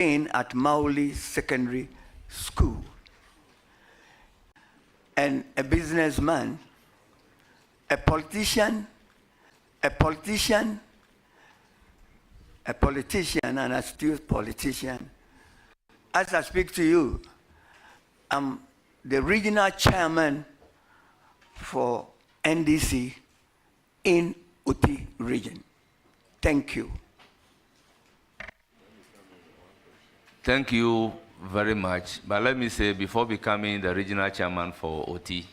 in at Mauli Secondary School. And a businessman, a politician, an astute politician. As I speak to you, I'm the regional chairman for NDC in Uti region. Thank you. Thank you very much. But let me say, before becoming the regional chairman for OT,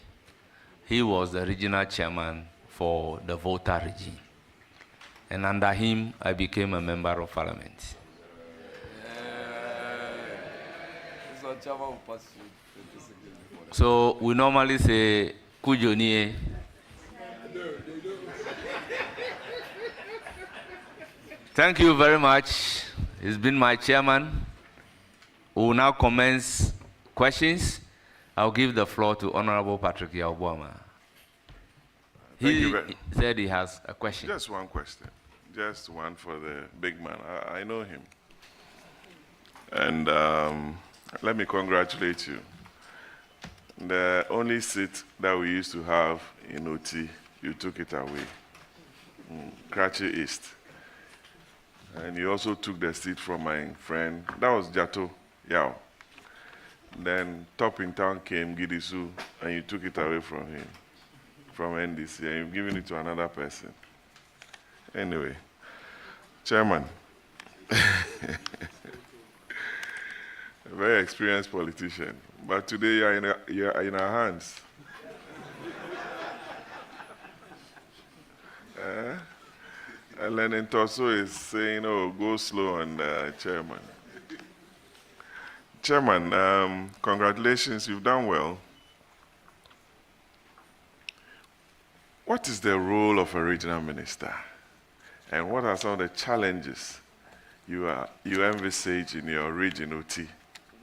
he was the regional chairman for the Volta region. And under him, I became a member of Parliament. So we normally say, Kujonie. Thank you very much. He's been my chairman. We will now commence questions. I'll give the floor to Honorable Patrick Yaubwama. He said he has a question. Just one question. Just one for the big man. I know him. And let me congratulate you. The only seat that we used to have in OT, you took it away. Kratchi East. And you also took the seat from my friend. That was Jato Yao. Then top in town came Gidisu, and you took it away from him, from NDC, and you've given it to another person. Anyway, Chairman, a very experienced politician, but today you're in our hands. And Lenin Toso is saying, oh, go slow on the chairman. Chairman, congratulations, you've done well. What is the role of a regional minister? And what are some of the challenges you envisage in your region, OT,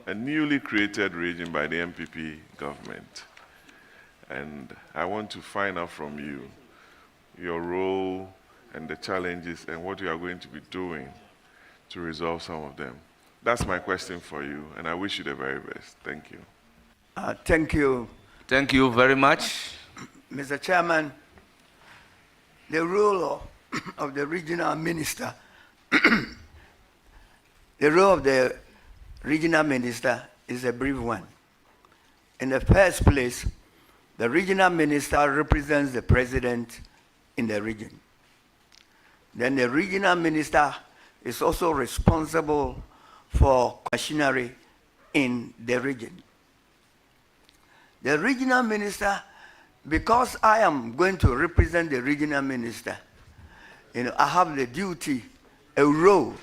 a newly created region by the MPP government? And I want to find out from you your role and the challenges and what you are going to be doing to resolve some of them. That's my question for you, and I wish you the very best. Thank you. Thank you. Thank you very much. Mr. Chairman, the role of the regional minister, the role of the regional minister is a brief one. In the first place, the regional minister represents the president in the region. Then the regional minister is also responsible for machinery in the region. The regional minister, because I am going to represent the regional minister, I have the duty, a role.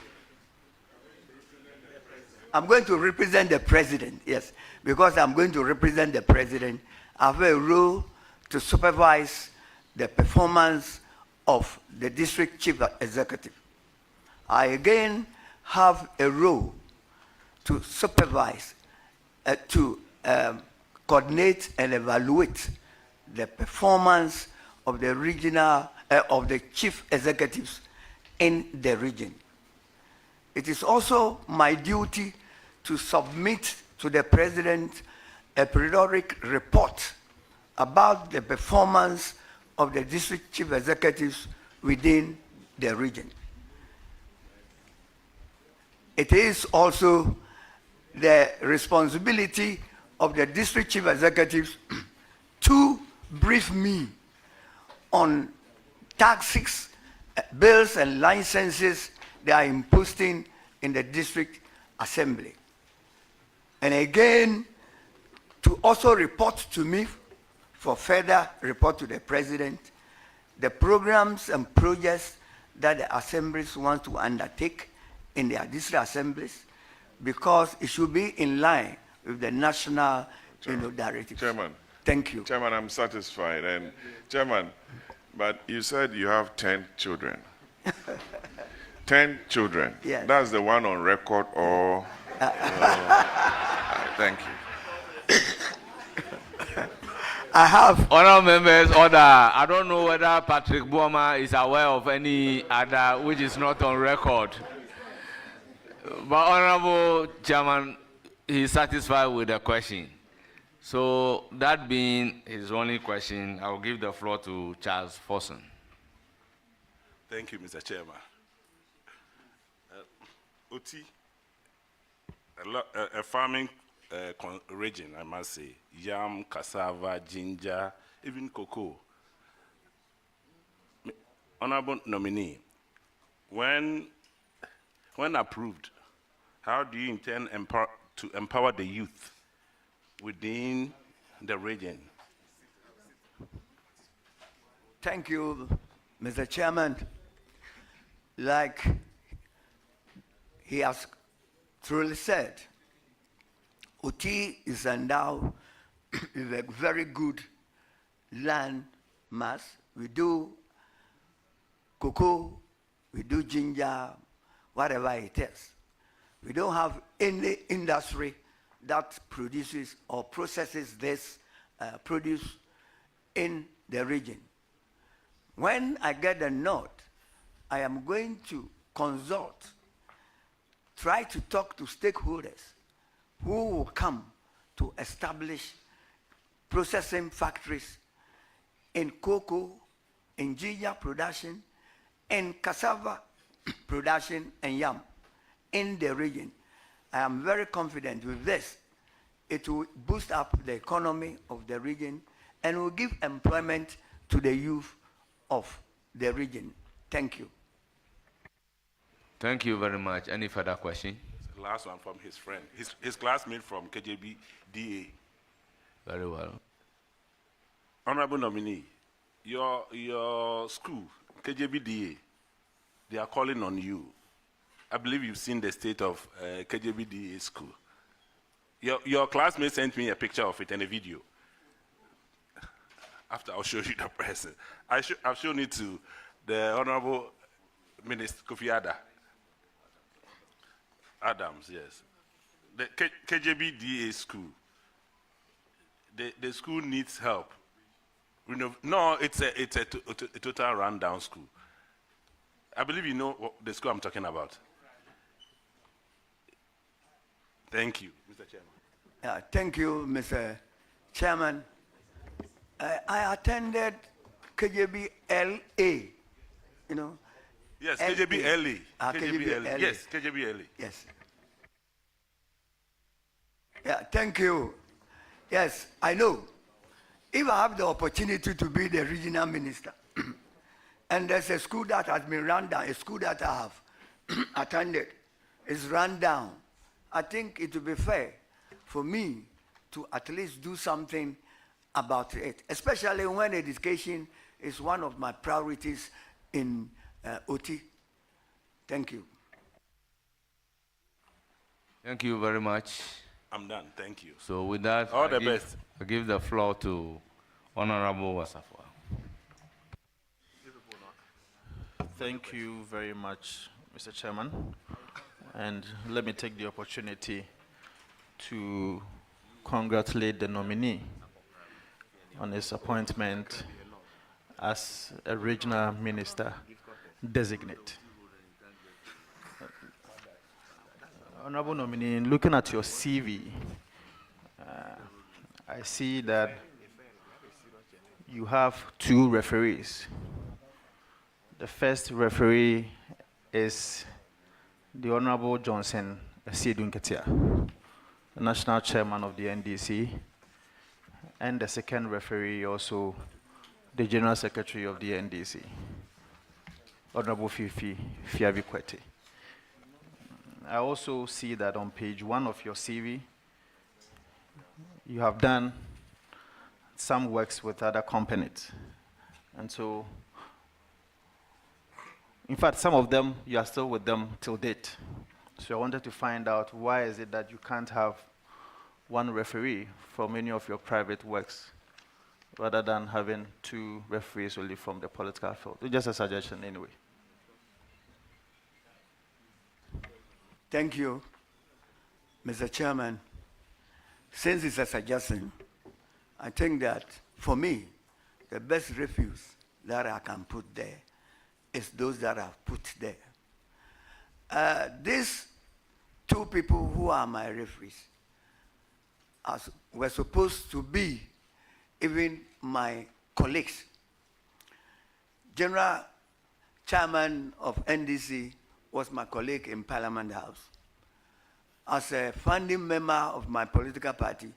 I'm going to represent the president, yes, because I'm going to represent the president. I have a role to supervise the performance of the district chief executive. I again have a role to supervise, to coordinate and evaluate the performance of the regional, of the chief executives in the region. It is also my duty to submit to the president a periodic report about the performance of the district chief executives within the region. It is also the responsibility of the district chief executives to brief me on taxes, bills, and licenses they are imposing in the district assembly. And again, to also report to me for further report to the president, the programs and projects that the assemblies want to undertake in their district assemblies, because it should be in line with the national directives. Chairman. Thank you. Chairman, I'm satisfied. And Chairman, but you said you have 10 children. 10 children. Yes. That's the one on record, or? Thank you. I have. Honourable members, order. I don't know whether Patrick Buoma is aware of any other which is not on record. But Honorable Chairman, he's satisfied with the question. So that being his only question, I will give the floor to Charles Forson. Thank you, Mr. Chairman. Oti, a farming region, I must say, yam, cassava, ginger, even cocoa. Honorable nominee, when approved, how do you intend to empower the youth within the region? Thank you, Mr. Chairman. Like he has truly said, Oti is endowed with a very good land mass. We do cocoa, we do ginger, whatever it is. We don't have any industry that produces or processes this produce in the region. When I get the nod, I am going to consult, try to talk to stakeholders who will come to establish processing factories in cocoa, in ginger production, in cassava production, and yam in the region. I am very confident with this. It will boost up the economy of the region and will give employment to the youth of the region. Thank you. Thank you very much. Any further question? Last one from his friend, his classmate from KJB DA. Very well. Honorable nominee, your school, KJB DA, they are calling on you. I believe you've seen the state of KJB DA school. Your classmate sent me a picture of it and a video. After I'll show you the present. I've shown it to the Honorable Minister Kofi Adams, yes. The KJB DA school, the school needs help. No, it's a total rundown school. I believe you know the school I'm talking about. Thank you, Mr. Chairman. Thank you, Mr. Chairman. I attended KJB LA, you know. Yes, KJB LA. KJB LA. Yes, KJB LA. Yes. Yeah, thank you. Yes, I know. If I have the opportunity to be the regional minister, and there's a school that has been run down, a school that I have attended is run down, I think it would be fair for me to at least do something about it, especially when education is one of my priorities in OT. Thank you. Thank you very much. I'm done. Thank you. So with that, All the best. I give the floor to Honorable Wasafwa. Thank you very much, Mr. Chairman. And let me take the opportunity to congratulate the nominee on his appointment as a regional minister designate. Honorable nominee, looking at your CV, I see that you have 2 referees. The first referee is the Honorable Johnson Esiedun Ketia, the National Chairman of the NDC, and the second referee also the General Secretary of the NDC, Honorable Fifi Fiavikwete. I also see that on page 1 of your CV, you have done some works with other companies. And so, in fact, some of them, you are still with them till date. So I wanted to find out why is it that you can't have one referee for many of your private works rather than having 2 referees only from the political field. It's just a suggestion anyway. Thank you, Mr. Chairman. Since it's a suggestion, I think that for me, the best refuse that I can put there is those that are put there. This two people who are my referees were supposed to be even my colleagues. General Chairman of NDC was my colleague in Parliament House. As a founding member of my political party,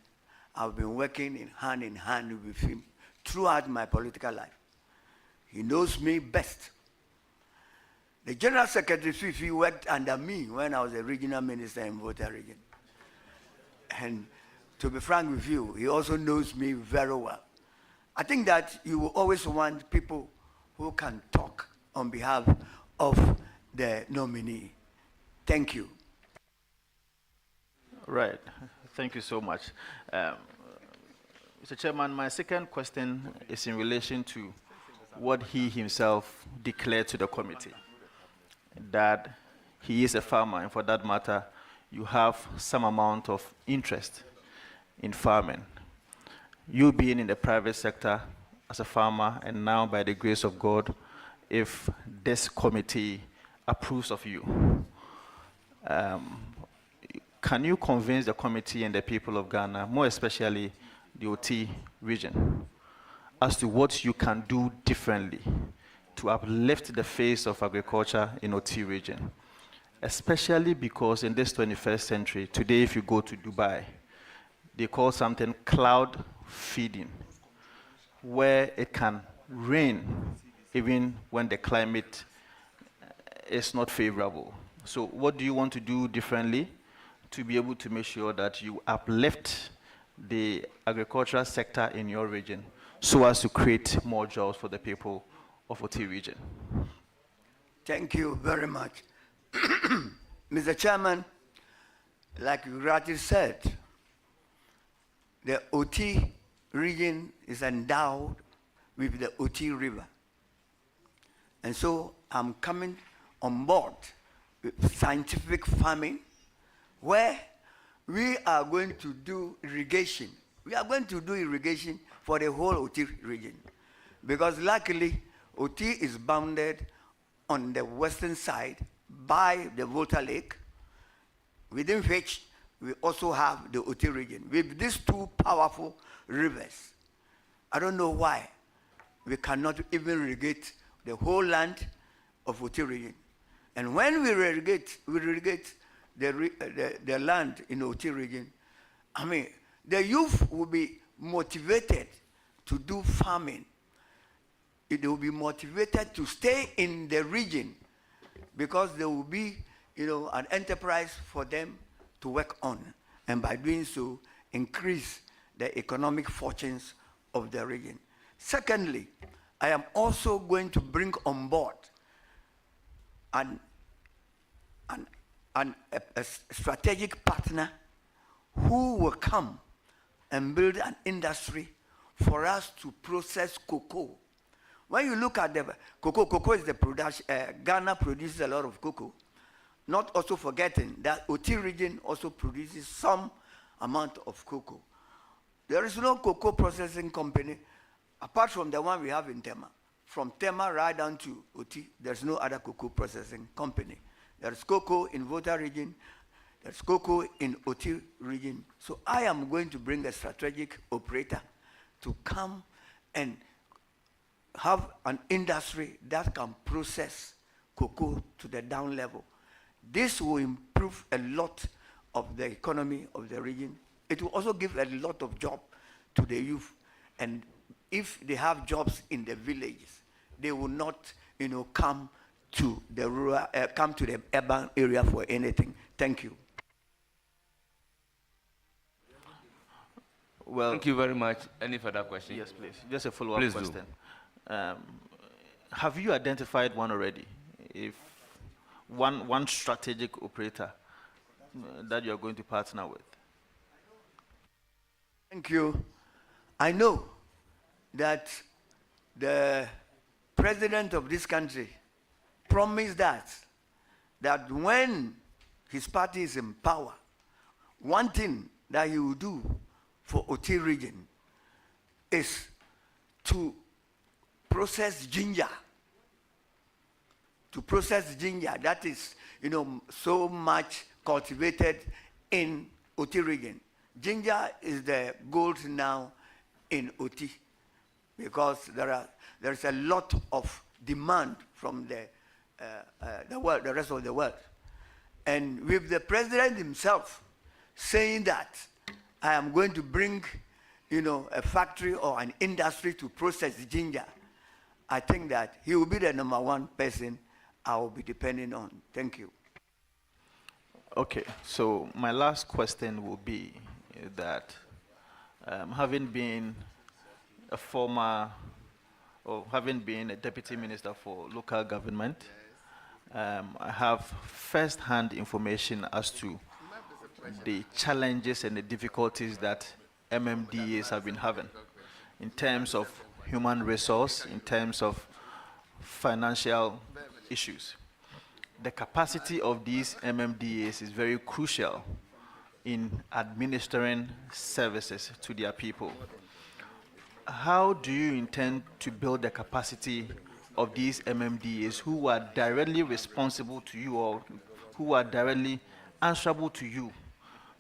I've been working in hand with him throughout my political life. He knows me best. The General Secretary Fifi worked under me when I was a regional minister in Volta region. And to be frank with you, he also knows me very well. I think that you will always want people who can talk on behalf of the nominee. Thank you. Right. Thank you so much. Mr. Chairman, my second question is in relation to what he himself declared to the committee, that he is a farmer, and for that matter, you have some amount of interest in farming. You being in the private sector as a farmer, and now by the grace of God, if this committee approves of you, can you convince the committee and the people of Ghana, more especially the OT region, as to what you can do differently to uplift the face of agriculture in OT region? Especially because in this 21st century, today if you go to Dubai, they call something cloud feeding, where it can rain even when the climate is not favorable. So what do you want to do differently to be able to make sure that you uplift the agricultural sector in your region so as to create more jobs for the people of OT region? Thank you very much. Mr. Chairman, like you rightly said, the OT region is endowed with the OT River. And so I'm coming on board with scientific farming, where we are going to do irrigation. We are going to do irrigation for the whole OT region. Because luckily, OT is bounded on the western side by the Volta Lake, within which we also have the OT region. With these two powerful rivers, I don't know why we cannot even irrigate the whole land of OT region. And when we irrigate the land in OT region, I mean, the youth will be motivated to do farming. They will be motivated to stay in the region because there will be, an enterprise for them to work on. And by doing so, increase the economic fortunes of the region. Secondly, I am also going to bring on board a strategic partner who will come and build an industry for us to process cocoa. When you look at the cocoa is the production. Ghana produces a lot of cocoa. Not also forgetting that OT region also produces some amount of cocoa. There is no cocoa processing company apart from the one we have in Tema. From Tema right down to OT, there's no other cocoa processing company. There's cocoa in Volta region, there's cocoa in OT region. So I am going to bring a strategic operator to come and have an industry that can process cocoa to the down level. This will improve a lot of the economy of the region. It will also give a lot of job to the youth. And if they have jobs in the villages, they will not, come to the rural, come to the urban area for anything. Thank you. Well, Thank you very much. Any further questions? yes, please. Just a follow-up Please do. question. Have you identified one already? If one strategic operator that you're going to partner with? Thank you. I know that the president of this country promised that when his party is in power, one thing that he will do for OT region is to process ginger. To process ginger, that is, so much cultivated in Oti region. Ginger is the gold now in Oti because there is a lot of demand from the world, the rest of the world. And with the president himself saying that I am going to bring, a factory or an industry to process ginger, I think that he will be the number one person I will be depending on. Thank you. Okay, so my last question will be that having been a former, or having been a deputy minister for local government, I have first-hand information as to the challenges and the difficulties that MMDAs have been having in terms of human resource, in terms of financial issues. The capacity of these MMDAs is very crucial in administering services to their people. How do you intend to build the capacity of these MMDAs who are directly responsible to you or who are directly answerable to you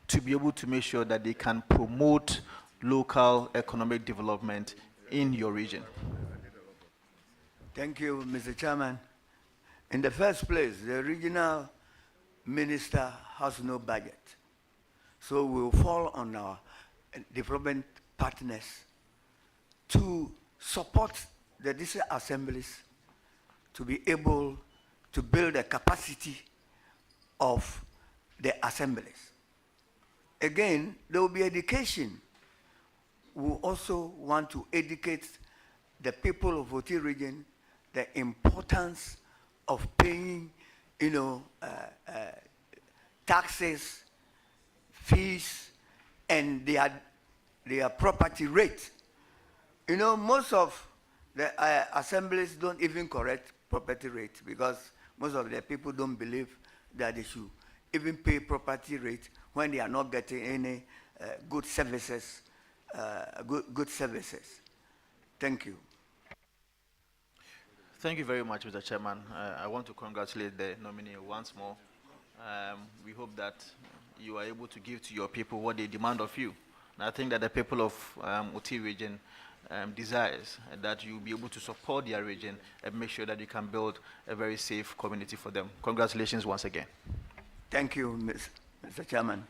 to be able to make sure that they can promote local economic development in your region? Thank you, Mr. Chairman. In the first place, the regional minister has no budget. So we will fall on our development partners to support the district assemblies to be able to build the capacity of the assemblies. Again, there will be education. We also want to educate the people of Oti region the importance of paying, taxes, fees, and their property rate. Most of the assemblies don't even correct property rate because most of the people don't believe that they should even pay property rate when they are not getting any good services. Good services. Thank you. Thank you very much, Mr. Chairman. I want to congratulate the nominee once more. We hope that you are able to give to your people what they demand of you. And I think that the people of Oti region desires that you be able to support their region and make sure that you can build a very safe community for them. Congratulations once again. Thank you, Mr. Chairman.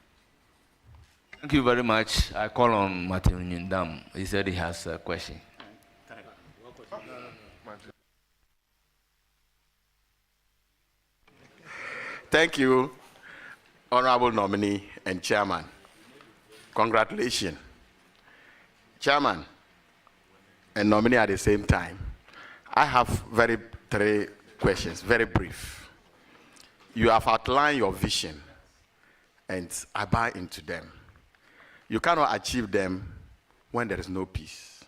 Thank you very much. I call on Martin Nyundam. He said he has a question. Thank you, Honorable Nominee and Chairman. Congratulations. Chairman and nominee at the same time. I have three questions, very brief. You have outlined your vision, and I buy into them. You cannot achieve them when there is no peace.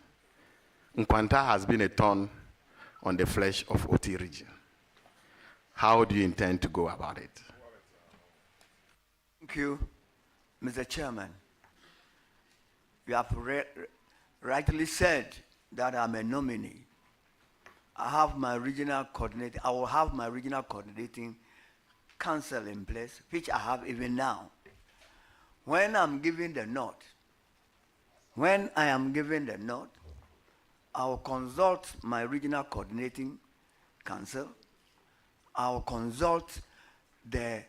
Nkwanta has been a thorn on the flesh of Oti region. How do you intend to go about it? Thank you, Mr. Chairman. You have rightly said that I'm a nominee. I have my regional coordinator. I will have my regional coordinating council in place, which I have even now. When I'm given the nod, I will consult my regional coordinating council. I will consult the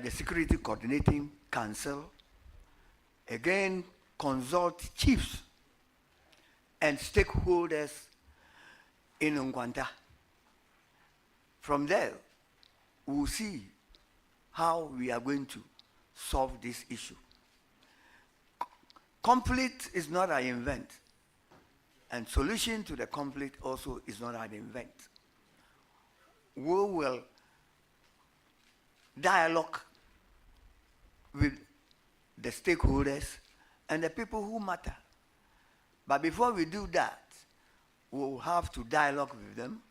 security coordinating council. Again, consult chiefs and stakeholders in Nkwanta. From there, we'll see how we are going to solve this issue. Conflict is not an event, and solution to the conflict also is not an event. We will dialogue with the stakeholders and the people who matter. But before we do that, we will have to dialogue with them,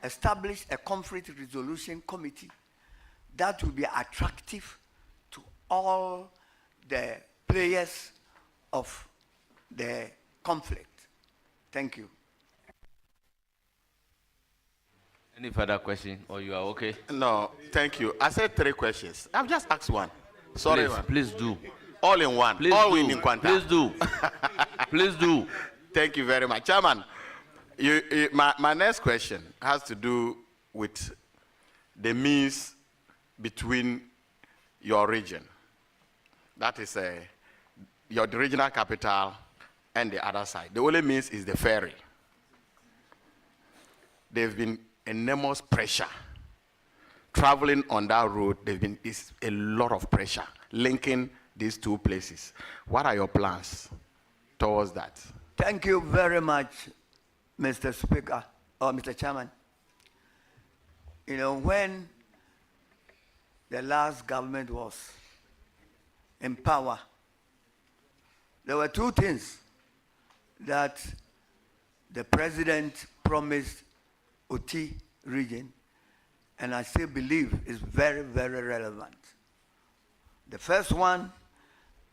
establish a conflict resolution committee that will be attractive to all the players of the conflict. Thank you. Any further question, or you are okay? No, thank you. I said 3 questions. I've just asked one. Sorry, Please, man. please do. All in one. Please all do. in Quanta. Please do. Please do. Thank you very much. Chairman, my next question has to do with the means between your region. That is your regional capital and the other side. The only means is the ferry. There's been enormous pressure. Traveling on that road, is a lot of pressure linking these 2 places. What are your plans towards that? Thank you very much, Mr. Speaker, or Mr. Chairman. You know, when the last government was in power, there were 2 things that the president promised OT region, and I still believe is very, very relevant. The first one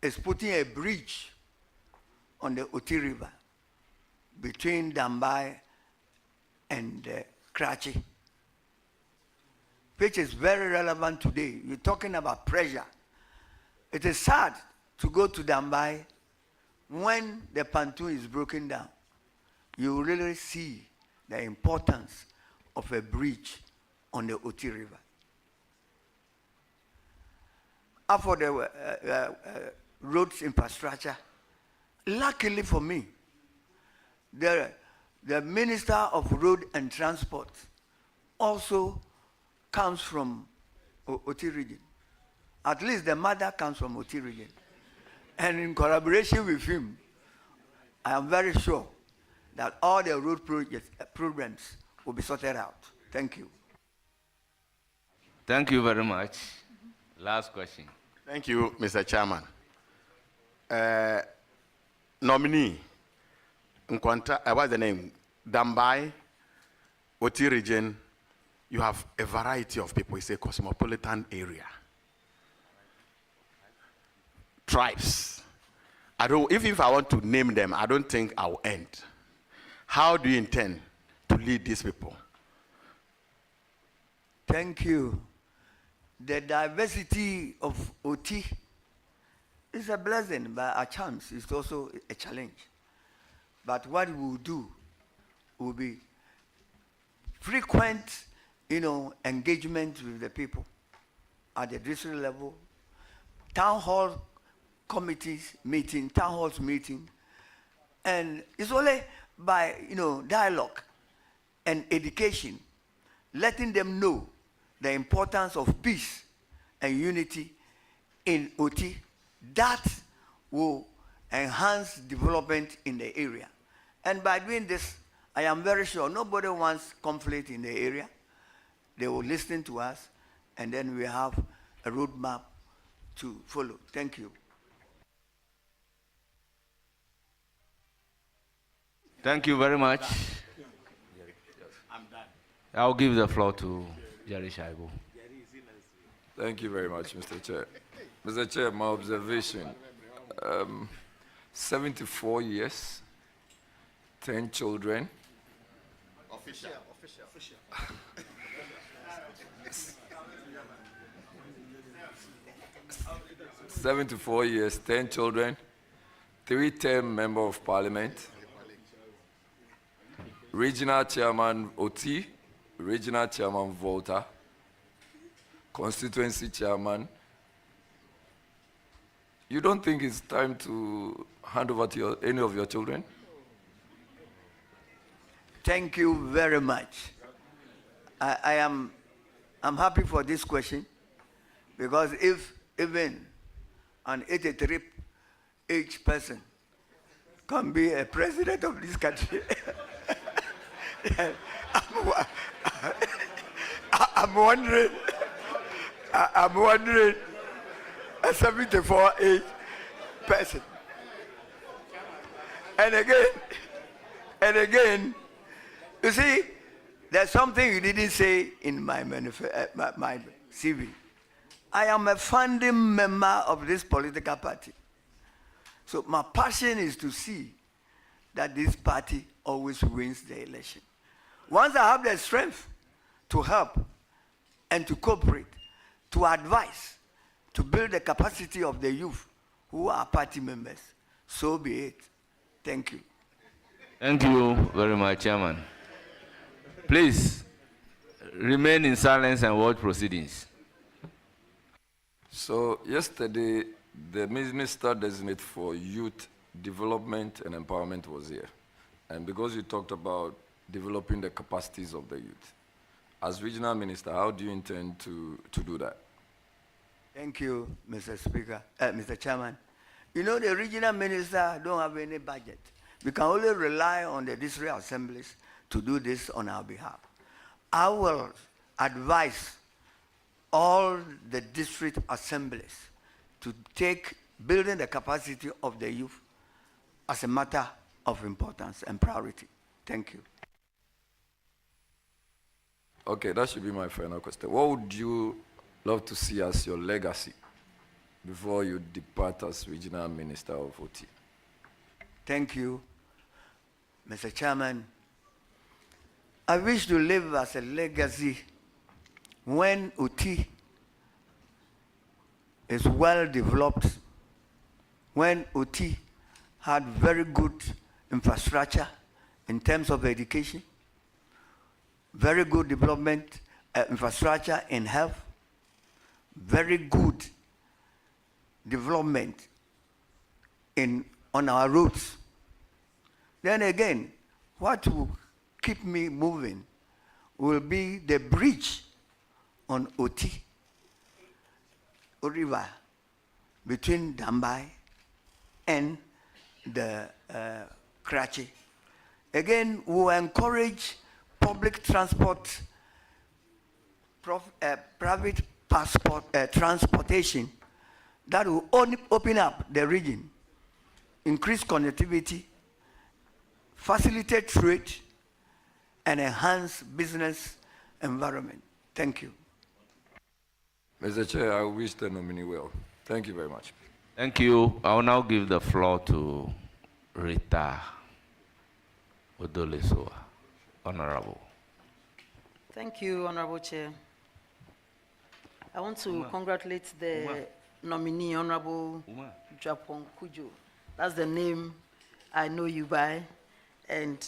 is putting a bridge on the OT River between Dambai and Karachi, which is very relevant today. You're talking about pressure. It is sad to go to Dambai when the pontoon is broken down. You really see the importance of a bridge on the OT River. As for the roads infrastructure, luckily for me, the Minister of Road and Transport also comes from OT region. At least the mother comes from OT region. And in collaboration with him, I am very sure that all the road programs will be sorted out. Thank you. Thank you very much. Last question. Thank you, Mr. Chairman. Nominee, what's the name? Dambai, OT region, you have a variety of people. It's a cosmopolitan area. Tribes. If I want to name them, I don't think I'll end. How do you intend to lead these people? Thank you. The diversity of OT is a blessing, but a chance is also a challenge. But what we will do will be frequent, engagement with the people at the district level, town hall committees meeting, town halls meeting, and it's only by dialogue and education, letting them know the importance of peace and unity in OT, that will enhance development in the area. And by doing this, I am very sure nobody wants conflict in the area. They will listen to us, and then we have a roadmap to follow. Thank you. Thank you very much. I'm done. I'll give the floor to Jerry Shaibu. Thank you very much, Mr. Chair. Mr. Chair, my observation, 74 years, 10 children. Official. 74 years, 10 children, 3-term member of parliament, regional chairman OT, regional chairman Volta, constituency chairman. You don't think it's time to hand over to any of your children? Thank you very much. I'm happy for this question, because if even an 83-age person can be a president of this country, I'm wondering, a 74-age person. And again, you see, there's something you didn't say in my CV. I am a founding member of this political party. So my passion is to see that this party always wins the election. Once I have the strength to help and to cooperate, to advise, to build the capacity of the youth who are party members. So be it. Thank you. Thank you very much, Chairman. Please remain in silence and watch proceedings. So yesterday, the Minister Designate for Youth Development and Empowerment was here. And because you talked about developing the capacities of the youth, as Regional Minister, how do you intend to do that? Thank you, Mr. Speaker, Mr. Chairman. You know, the regional minister don't have any budget. We can only rely on the district assemblies to do this on our behalf. I will advise all the district assemblies to take building the capacity of the youth as a matter of importance and priority. Thank you. Okay, that should be my final question. What would you love to see as your legacy before you depart as Regional Minister of OT? Thank you, Mr. Chairman. I wish to live as a legacy when OT is well developed, when OT had very good infrastructure in terms of education, very good development infrastructure in health, very good development on our roads. Then again, what will keep me moving will be the bridge on OT River between Dambai and the Karachi. Again, we will encourage public transport, private transportation that will open up the region, increase connectivity, facilitate trade, and enhance business environment. Thank you. Mr. Chair, I wish the nominee well. Thank you very much. Thank you. I will now give the floor to Rita Odolesoa, Honorable. Thank you, Honorable Chair. I want to congratulate the nominee, Honorable Japon Kujo. That's the name I know you by. And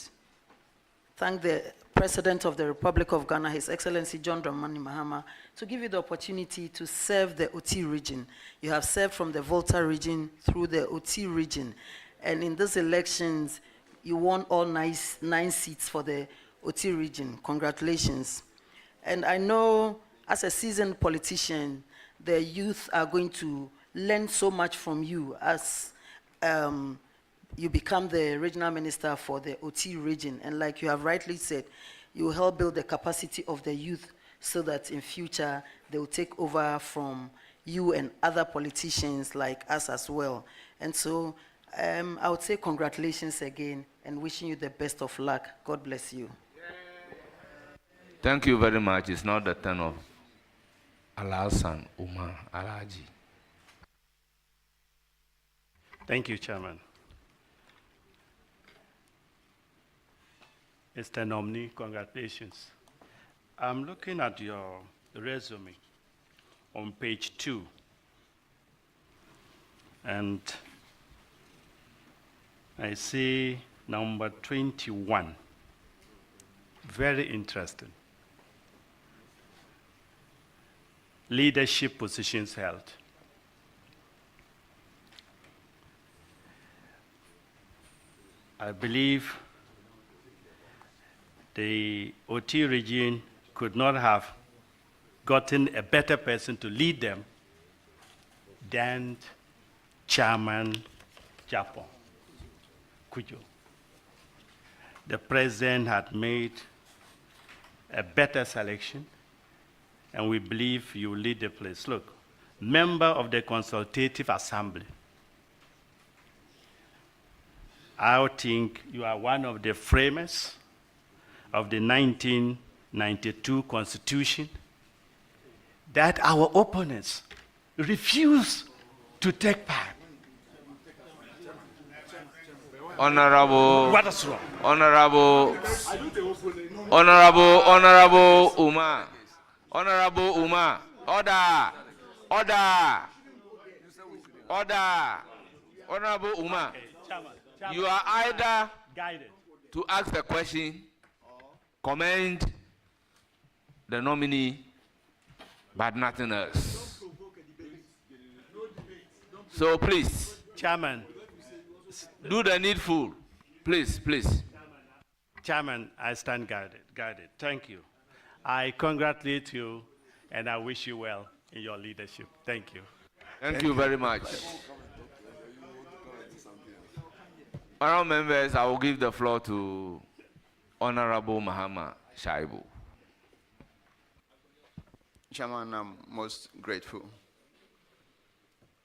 thank the President of the Republic of Ghana, His Excellency John Dramani Mahama, to give you the opportunity to serve the OT region. You have served from the Volta region through the OT region. And in these elections, you won all 9 seats for the OT region. Congratulations. And I know, as a seasoned politician, the youth are going to learn so much from you as you become the regional minister for the OT region. And like you have rightly said, you will help build the capacity of the youth so that in future they will take over from you and other politicians like us as well. And so I would say congratulations again and wishing you the best of luck. God bless you. Thank you very much. It's now the turn of Alasan Umar Alaji. Thank you, Chairman. Mr. Nominee, congratulations. I'm looking at your resume on page 2. And I see number 21. Very interesting. Leadership positions held. I believe the OT region could not have gotten a better person to lead them than Chairman Japon Kujo. The president had made a better selection, and we believe you will lead the place. Look, member of the Consultative Assembly. I think you are one of the framers of the 1992 Constitution that our opponents refuse to take part. Honorable, What is wrong? Honorable Uma. Honorable Uma. Order. Honorable Uma. Chairman, You are either guided. to ask the question, commend the nominee, but nothing else. So please, Chairman, do the needful. Please. Chairman, I stand guided. Thank you. I congratulate you and I wish you well in your leadership. Thank you. Thank you very much. Honorable members, I will give the floor to Honorable Mahama Shaibu. Chairman, I'm most grateful.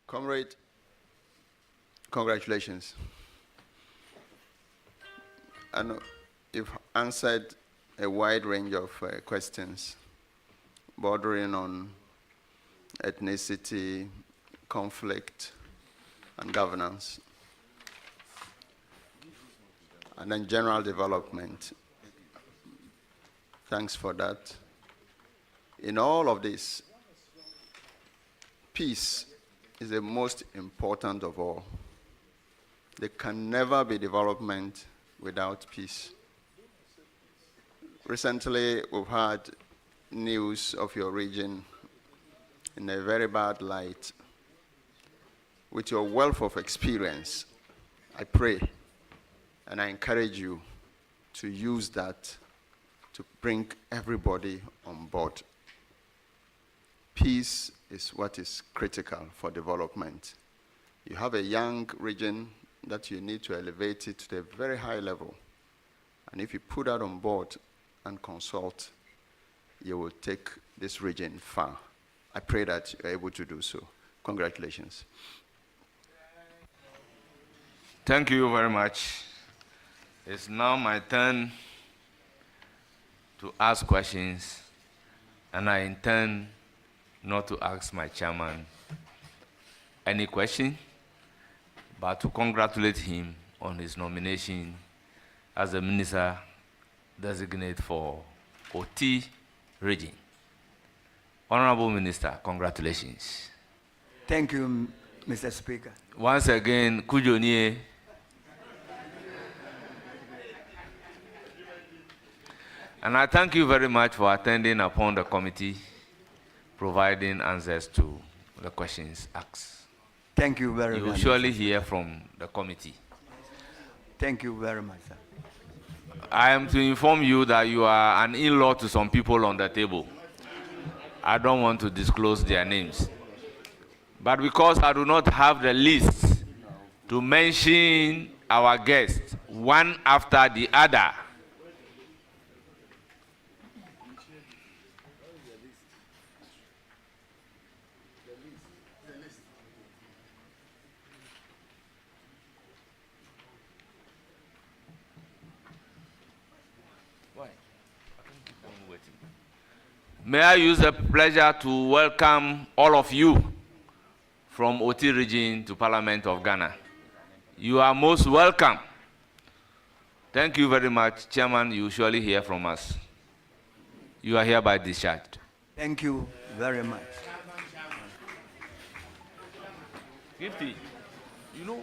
Comrade, congratulations. I know you've answered a wide range of questions bordering on ethnicity, conflict, and governance, and then general development. Thanks for that. In all of this, peace is the most important of all. There can never be development without peace. Recently, we've had news of your region in a very bad light. With your wealth of experience, I pray and I encourage you to use that to bring everybody on board. Peace is what is critical for development. You have a young region that you need to elevate it to a very high level. And if you put that on board and consult, you will take this region far. I pray that you're able to do so. Congratulations. Thank you very much. It's now my turn to ask questions, and I intend not to ask my chairman any question, but to congratulate him on his nomination as the minister designate for OT region. Honorable Minister, congratulations. Thank you, Mr. Speaker. Once again, Kujonie. And I thank you very much for attending upon the committee, providing answers to the questions asked. Thank you very You much. will surely hear from the committee. Thank you very much, sir. I am to inform you that you are an in-law to some people on the table. I don't want to disclose their names. But because I do not have the list to mention our guests one after the other, may I use the pleasure to welcome all of you from OT region to Parliament of Ghana. You are most welcome. Thank you very much. Chairman, you will surely hear from us. You are hereby discharged. Thank you very much. Gifty, you know,